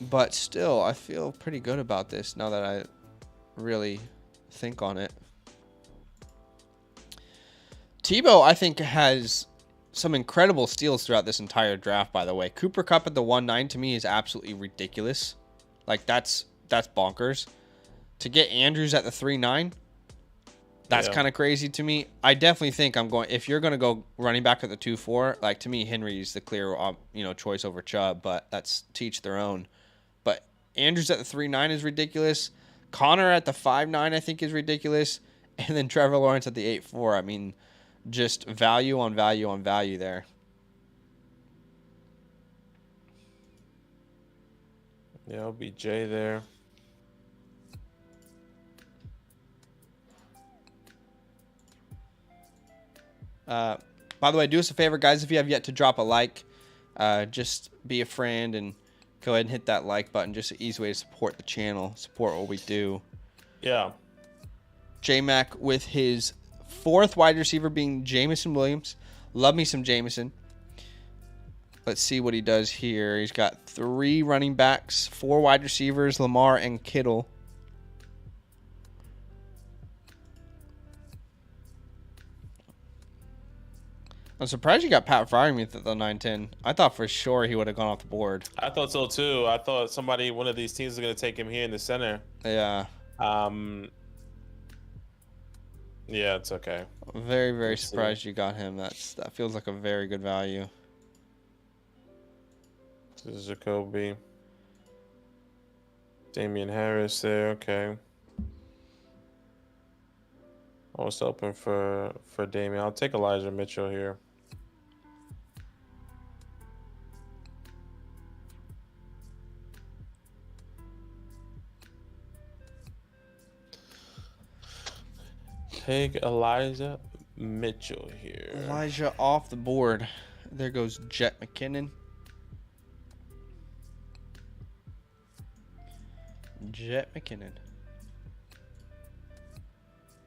But still, I feel pretty good about this now that I really think on it. Tebow, I think, has some incredible steals throughout this entire draft, by the way. Cooper Kupp at the 1-9 to me is absolutely ridiculous. Like, that's bonkers. To get Andrews at the 3-9, That's
Yeah.
kind of crazy to me. I definitely think I'm going. If you're going to go running back at the 2-4, like to me, Henry's the clear, choice over Chubb. But that's to each their own. But Andrews at the 3.9 is ridiculous. Connor at the 5.9 I think is ridiculous, and then Trevor Lawrence at the 8.4. I mean, just value on value on value there.
Yeah, OBJ there.
By the way, do us a favor, guys. If you have yet to drop a like, just be a friend and go ahead and hit that like button. Just an easy way to support the channel, support what we do.
Yeah.
J-Mac with his 4th wide receiver being Jameson Williams. Love me some Jameson. Let's see what he does here. He's got 3 running backs, 4 wide receivers, Lamar and Kittle. I'm surprised you got Pat Freiermuth at the 9-10. I thought for sure he would have gone off the board.
I thought so too. I thought one of these teams is going to take him here in the center.
Yeah.
Yeah, it's okay.
Very, very surprised you got him. That feels like a very good value.
This is Jacoby. Damian Harris there. Okay. I was open for Damian. I'll take Elijah Mitchell here. Take Elijah Mitchell here.
Elijah off the board. There goes Jet McKinnon. Jet McKinnon.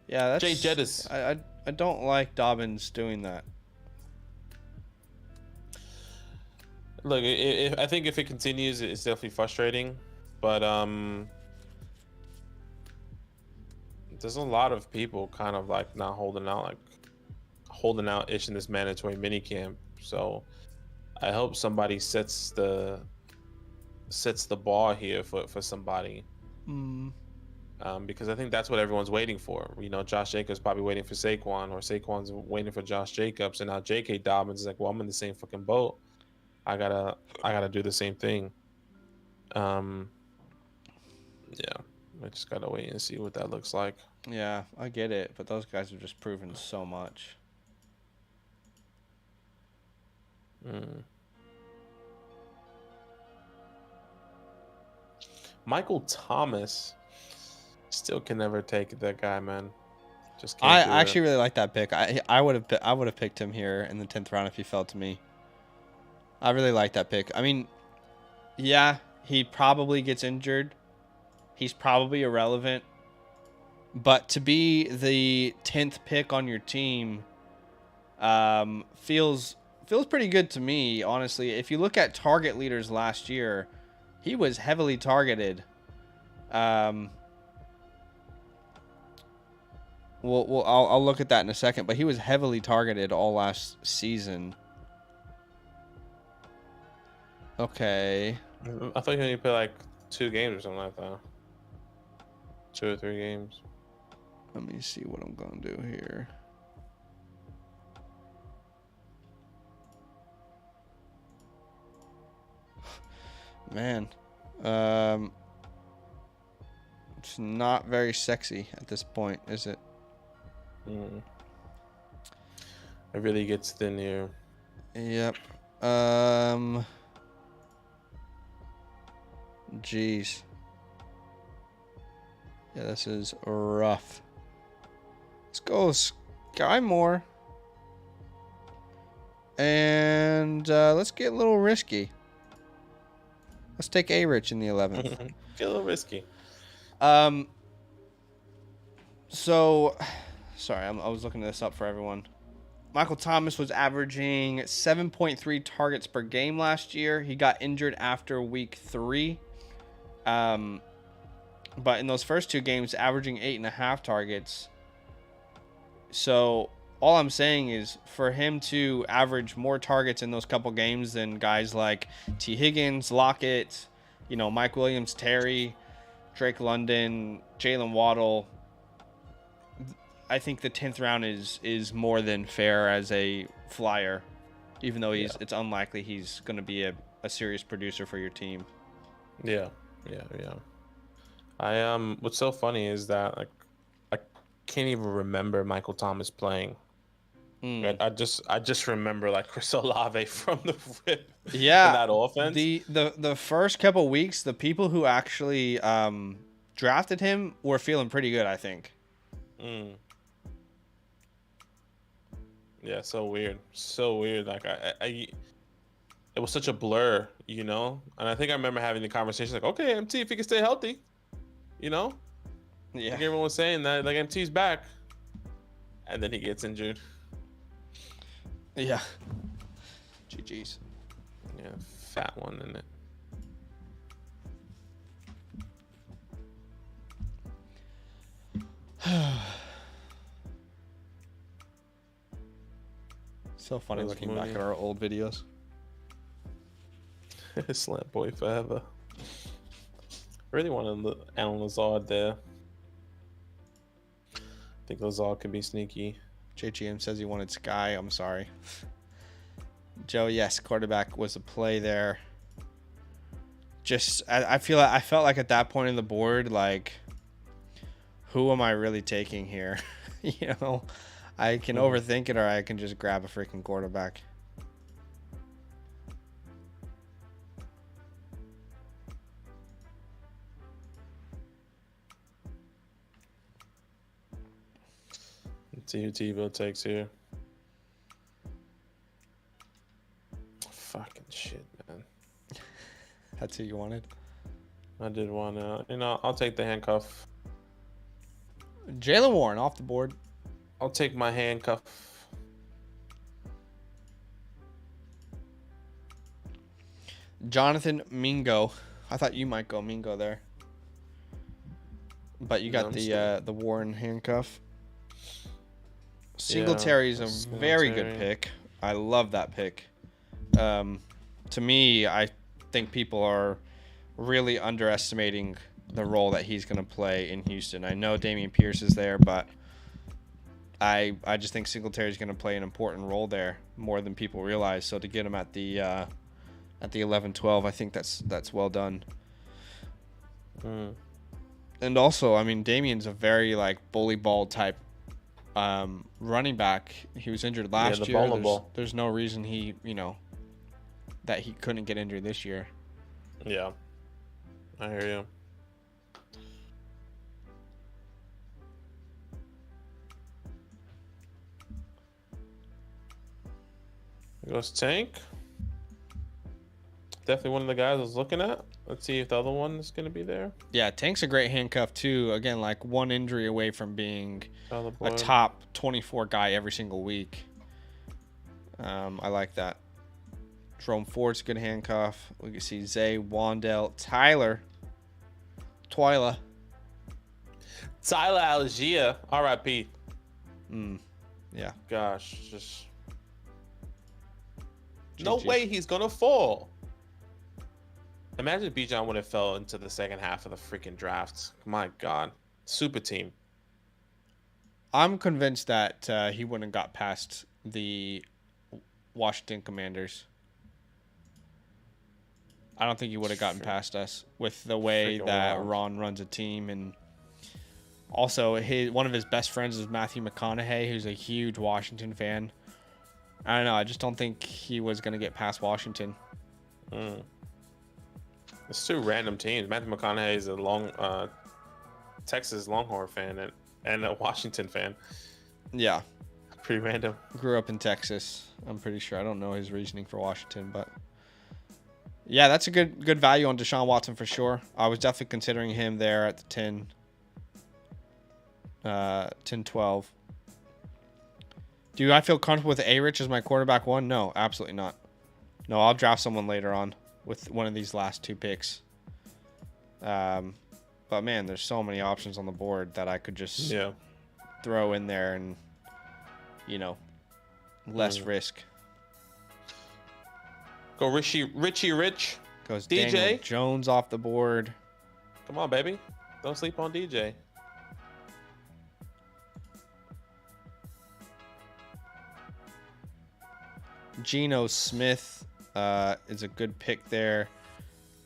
Yeah, that's
Jay Jettis.
I don't like Dobbins doing that.
Look, I think if it continues, it's definitely frustrating. But there's a lot of people kind of like not holding out ish in this mandatory minicamp. So I hope somebody sets the bar here for somebody. Because I think that's what everyone's waiting for. You know, Josh Jacobs probably waiting for Saquon, or Saquon's waiting for Josh Jacobs, and now J.K. Dobbins is like, well, I'm in the same fucking boat. I gotta do the same thing. Yeah, I just gotta wait and see what that looks like.
Yeah, I get it, but those guys have just proven so much.
Michael Thomas still can never take that guy, man. Just
I
can't do
actually
it.
really like that pick. I would have picked him here in the 10th round if he fell to me. I really like that pick. I mean, yeah, he probably gets injured. He's probably irrelevant. But to be the 10th pick on your team feels pretty good to me, honestly. If you look at target leaders last year, he was heavily targeted. I'll look at that in a second, but he was heavily targeted all last season. Okay.
I thought you only play like 2 games or something like that. 2 or 3 games.
Let me see what I'm going to do here. Man. It's not very sexy at this point, is it?
It really gets thin here.
Yep. Jeez. Yeah, this is rough. Let's go Sky Moore. And let's get a little risky. Let's take A-Rich in the 11th.
Get a little risky.
So, sorry, I was looking this up for everyone. Michael Thomas was averaging 7.3 targets per game last year. He got injured after week 3. But in those first 2 games, averaging 8.5 targets. So all I'm saying is for him to average more targets in those couple games than guys like T. Higgins, Lockett, Mike Williams, Terry, Drake London, Jalen Waddle, I think the 10th round is more than fair as a flyer, even though it's unlikely he's going to be a serious producer for your team.
Yeah. What's so funny is that like I can't even remember Michael Thomas playing. I just remember like Chris Olave from the rip in that offense.
The first couple weeks, the people who actually drafted him were feeling pretty good, I think.
Yeah, so weird. Like it was such a blur, you know? And I think I remember having the conversation like, okay, MT, if he can stay healthy, you know?
Yeah.
Like everyone was saying that, like MT's back. And then he gets injured.
Yeah. GG's.
Yeah, fat one, isn't it?
So funny looking back at our old videos.
Slant boy forever. Really wanted Alan Lazard there. I think Lazard could be sneaky.
JGM says he wanted Sky. I'm sorry. Joe, yes, quarterback was a play there. Just, I felt like at that point in the board, like, who am I really taking here? You know, I can overthink it, or I can just grab a freaking quarterback.
Let's see who Tebow takes here. Fucking shit, man.
That's who you wanted?
I did want to, I'll take the handcuff.
Jaylen Warren off the board.
I'll take my handcuff.
Jonathan Mingo. I thought you might go Mingo there. But you got the Warren handcuff. Singletary's a very good pick. I love that pick. To me, I think people are really underestimating the role that he's going to play in Houston. I know Dameon Pierce is there, but I just think Singletary is going to play an important role there more than people realize. So to get him at the 11-12, I think that's well done. And also, I mean, Dameon's a very like bully ball type running back. He was injured last year. There's no reason that he couldn't get injured this year.
Yeah, I hear you. There goes Tank. Definitely one of the guys I was looking at. Let's see if the other one is going to be there.
Yeah, Tank's a great handcuff too. Again, like one injury away from being a top 24 guy every single week. I like that. Jerome Ford's a good handcuff. We can see Zay, Wandell, Tyler, Tyler
Algier, RIP.
Yeah.
Gosh, just
GG.
No way he's gonna fall. Imagine if Bijan would have fell into the second half of the freaking draft. My God, super team.
I'm convinced that he wouldn't have got past the Washington Commanders. I don't think he would have gotten past us with the way that Ron runs a team. And also, one of his best friends is Matthew McConaughey, who's a huge Washington fan. I don't know. I just don't think he was going to get past Washington.
It's two random teams. Matthew McConaughey is a Texas Longhorn fan and a Washington fan.
Yeah.
Pretty random.
Grew up in Texas. I'm pretty sure. I don't know his reasoning for Washington, but yeah, that's a good value on Deshaun Watson for sure. I was definitely considering him there at the 10-12. Do I feel comfortable with A-Rich as my quarterback one? No, absolutely not. No, I'll draft someone later on with one of these last two picks. But man, there's so many options on the board that I could just throw in there and, less risk.
Go Richie Rich.
Goes
DJ
Daniel Jones off the board.
Come on, baby. Don't sleep on DJ.
Geno Smith is a good pick there.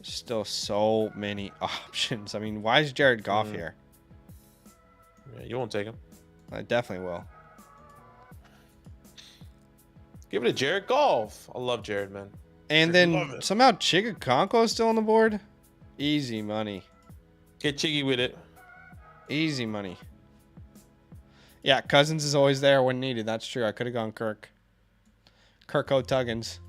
Still so many options. I mean, why is Jared Goff here?
Yeah, you won't take him.
I definitely will.
Give it to Jared Goff. I love Jared, man.
And then somehow Chigakonko is still on the board. Easy money.
Get Chiggy with it.
Easy money. Yeah, Cousins is always there when needed. That's true. I could have gone Kirk. Kirk O'Tuggins.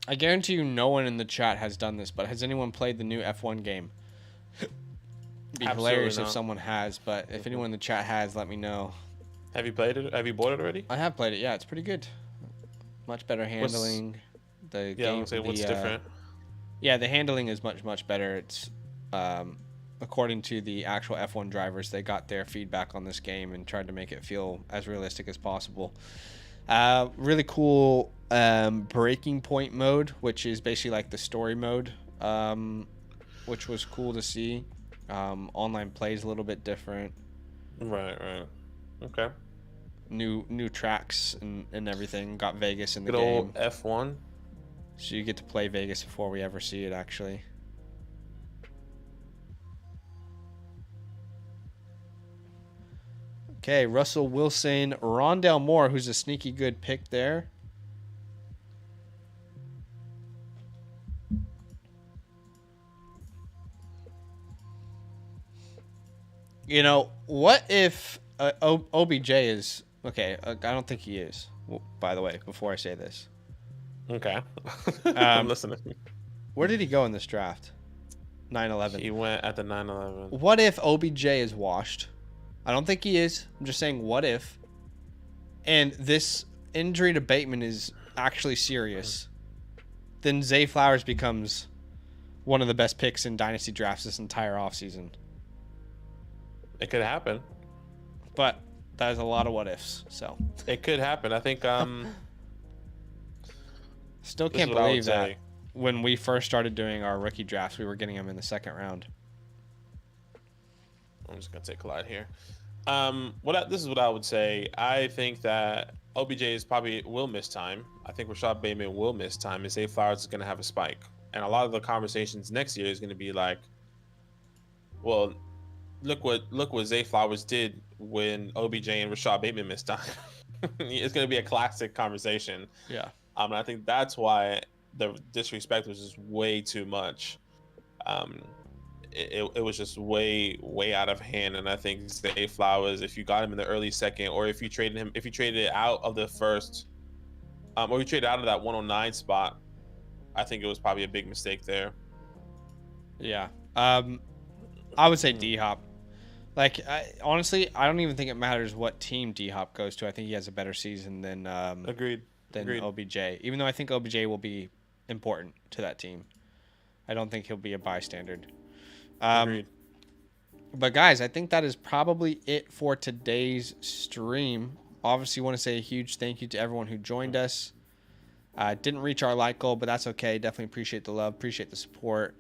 I guarantee you no one in the chat has done this, but has anyone played the new F1 game? It'd be hilarious if someone has, but if anyone in the chat has, let me know.
Have you played it? Have you bought it already?
I have played it. Yeah, it's pretty good. Much better handling. The game.
What's different?
Yeah, the handling is much better. It's according to the actual F1 drivers, they got their feedback on this game and tried to make it feel as realistic as possible. Really cool breaking point mode, which is basically like the story mode, which was cool to see. Online play is a little bit different.
Right. Okay.
New tracks and everything. Got Vegas in the
Good
game.
old F1.
So you get to play Vegas before we ever see it, actually. Okay, Russell Wilson, Rondale Moore, who's a sneaky good pick there. You know, what if OBJ is... Okay, I don't think he is, by the way, before I say this.
Okay. I'm listening.
Where did he go in this draft? 9-11.
He went at the 9-11.
What if OBJ is washed? I don't think he is. I'm just saying, what if? And this injury to Bateman is actually serious. Then Zay Flowers becomes one of the best picks in Dynasty drafts this entire offseason.
It could happen.
But that is a lot of what ifs. So
it could happen. I think
still can't believe that when we first started doing our rookie drafts, we were getting him in the second round.
I'm just gonna take Clyde here. This is what I would say. I think that OBJ is probably will miss time. I think Rashad Bateman will miss time, and Zay Flowers is gonna have a spike. And a lot of the conversations next year is gonna be like, well, look what Zay Flowers did when OBJ and Rashad Bateman missed time. It's gonna be a classic conversation.
Yeah.
And I think that's why the disrespect was just way too much. It was just way out of hand. And I think Zay Flowers, if you got him in the early second, or if you traded it out of the first, or you traded out of that 109 spot, I think it was probably a big mistake there.
Yeah. I would say D-Hop. Like, honestly, I don't even think it matters what team D-Hop goes to. I think he has a better season than
Agreed.
OBJ. Even though I think OBJ will be important to that team. I don't think he'll be a bystander.
Agreed.
But guys, I think that is probably it for today's stream. Obviously, want to say a huge thank you to everyone who joined us. Didn't reach our like goal, but that's okay. Definitely appreciate the love, appreciate the support.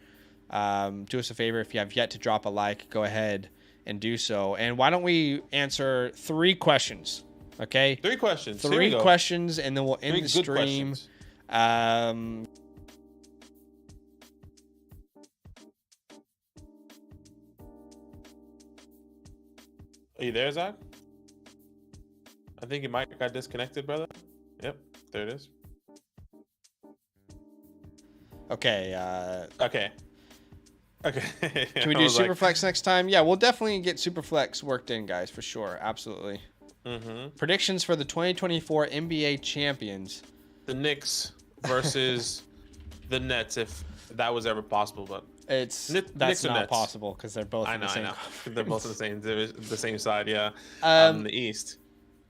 Do us a favor, if you have yet to drop a like, go ahead and do so. And why don't we answer 3 questions? Okay,
3 questions.
3 questions, and then we'll end the stream. Are
you there, Zach? I think your mic got disconnected, brother. Yep, there it is.
Okay.
Okay.
Can we do Superflex next time? Yeah, we'll definitely get Superflex worked in, guys, for sure. Absolutely. Predictions for the 2024 NBA champions.
The Knicks versus the Nets, if that was ever possible, but
that's not possible because they're both in the same.
They're both in the same side, yeah. In the East.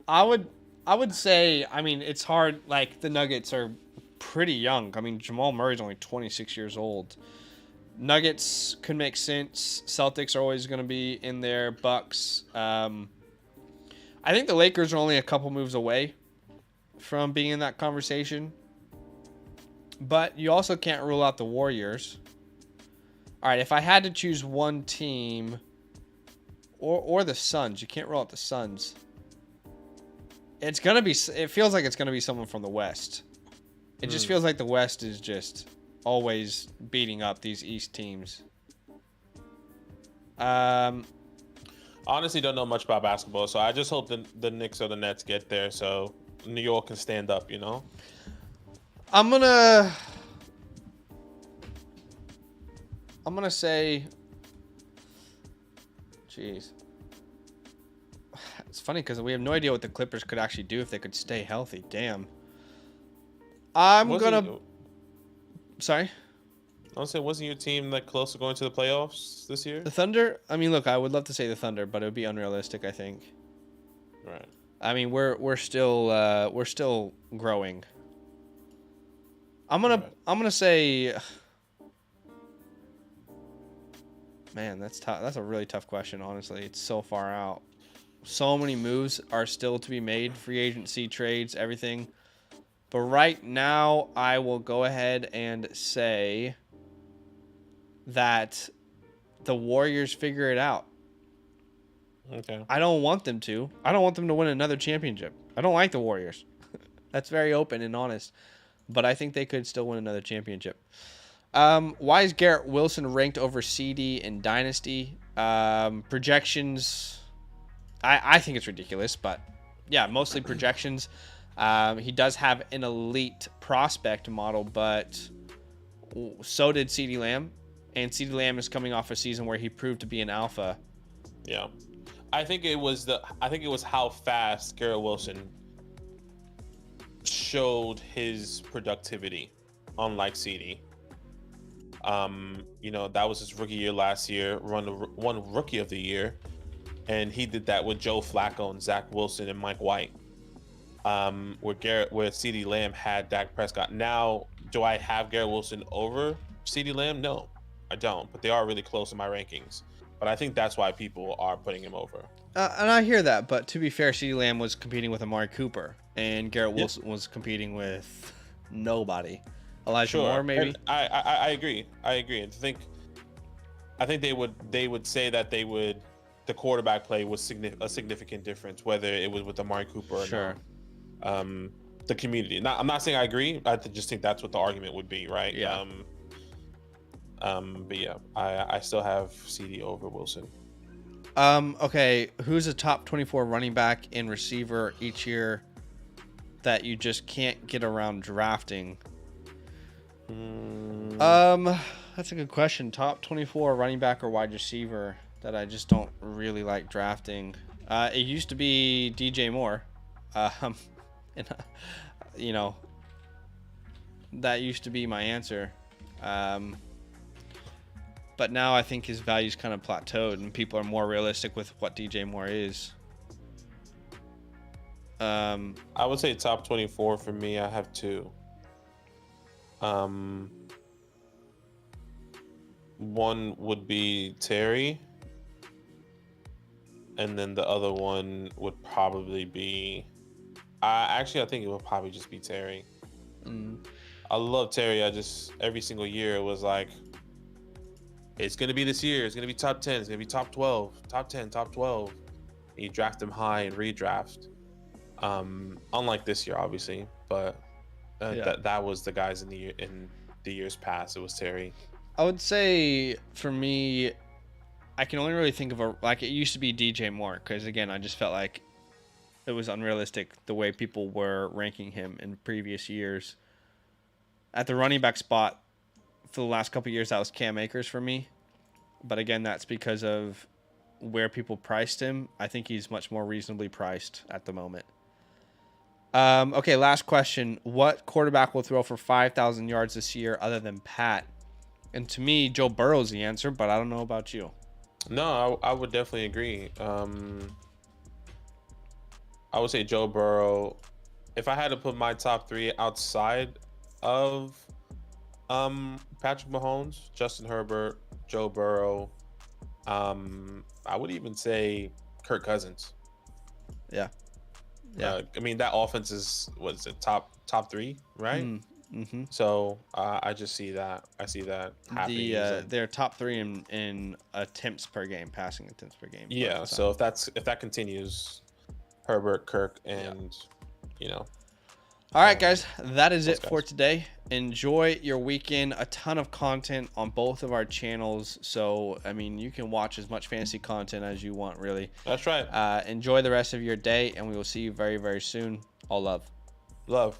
I would say, I mean, it's hard. Like, the Nuggets are pretty young. I mean, Jamal Murray's only 26 years old. Nuggets could make sense. Celtics are always going to be in there. Bucks. I think the Lakers are only a couple moves away from being in that conversation. But you also can't rule out the Warriors. All right, if I had to choose one team, or the Suns, you can't rule out the Suns. It's gonna be. It feels like it's gonna be someone from the West. It just feels like the West is just always beating up these East teams.
Honestly, don't know much about basketball, so I just hope the Knicks or the Nets get there so New York can stand up.
I'm gonna say, jeez, it's funny because we have no idea what the Clippers could actually do if they could stay healthy. Damn. Sorry.
I was saying, wasn't your team like close to going to the playoffs this year?
The Thunder. I mean, look, I would love to say the Thunder, but it would be unrealistic, I think.
Right.
I mean, we're still growing. I'm gonna say, man, that's tough. That's a really tough question. Honestly, it's so far out. So many moves are still to be made. Free agency, trades, everything. But right now, I will go ahead and say that the Warriors figure it out.
Okay.
I don't want them to. I don't want them to win another championship. I don't like the Warriors. That's very open and honest. But I think they could still win another championship. Why is Garrett Wilson ranked over CD in Dynasty? Projections. I think it's ridiculous, but yeah, mostly projections. He does have an elite prospect model, but so did CeeDee Lamb. And CeeDee Lamb is coming off a season where he proved to be an alpha.
Yeah. I think it was how fast Garrett Wilson showed his productivity, unlike CD. That was his rookie year last year, won Rookie of the Year, and he did that with Joe Flacco and Zach Wilson and Mike White. Where CeeDee Lamb had Dak Prescott. Now, do I have Garrett Wilson over CeeDee Lamb? No, I don't. But they are really close in my rankings. But I think that's why people are putting him over.
And I hear that, but to be fair, CeeDee Lamb was competing with Amari Cooper, and Garrett Wilson was competing with nobody. Elijah Moore, maybe.
And I agree. And I think they would say that the quarterback play was a significant difference, whether it was with Amari Cooper or not. The community. I'm not saying I agree. I just think that's what the argument would be, right?
Yeah.
But yeah, I still have CD over Wilson.
Okay, who's a top 24 running back and receiver each year that you just can't get around drafting? That's a good question. Top 24 running back or wide receiver that I just don't really like drafting. It used to be DJ Moore. And, that used to be my answer. But now I think his value's kind of plateaued and people are more realistic with what DJ Moore is.
I would say top 24 for me. I have two. One would be Terry. And then the other one would probably be... I think it would probably just be Terry. I love Terry. Every single year it was like, it's going to be this year. It's going to be top 10. It's going to be top 12, top 10, top 12. And you draft him high and redraft. Unlike this year, obviously, but that was the guys in the years past. It was Terry.
I would say for me, I can only really think of it used to be DJ Moore, because again, I just felt like it was unrealistic the way people were ranking him in previous years. At the running back spot, for the last couple of years, that was Cam Akers for me. But again, that's because of where people priced him. I think he's much more reasonably priced at the moment. Okay, last question. What quarterback will throw for 5,000 yards this year other than Pat? And to me, Joe Burrow's the answer, but I don't know about you.
No, I would definitely agree. I would say Joe Burrow. If I had to put my top three outside of Patrick Mahomes, Justin Herbert, Joe Burrow, I would even say Kirk Cousins.
Yeah.
I mean, that offense is, what is it, top three, right?
Mm-hmm.
So I just see that. I see that happening.
They're top three in attempts per game, passing attempts per game.
Yeah. So if that continues, Herbert, Kirk, and
All right, guys, that is it
guys.
for today. Enjoy your weekend. A ton of content on both of our channels. So, I mean, you can watch as much fantasy content as you want, really.
That's right.
Enjoy the rest of your day, and we will see you very, very soon. All love.
Love.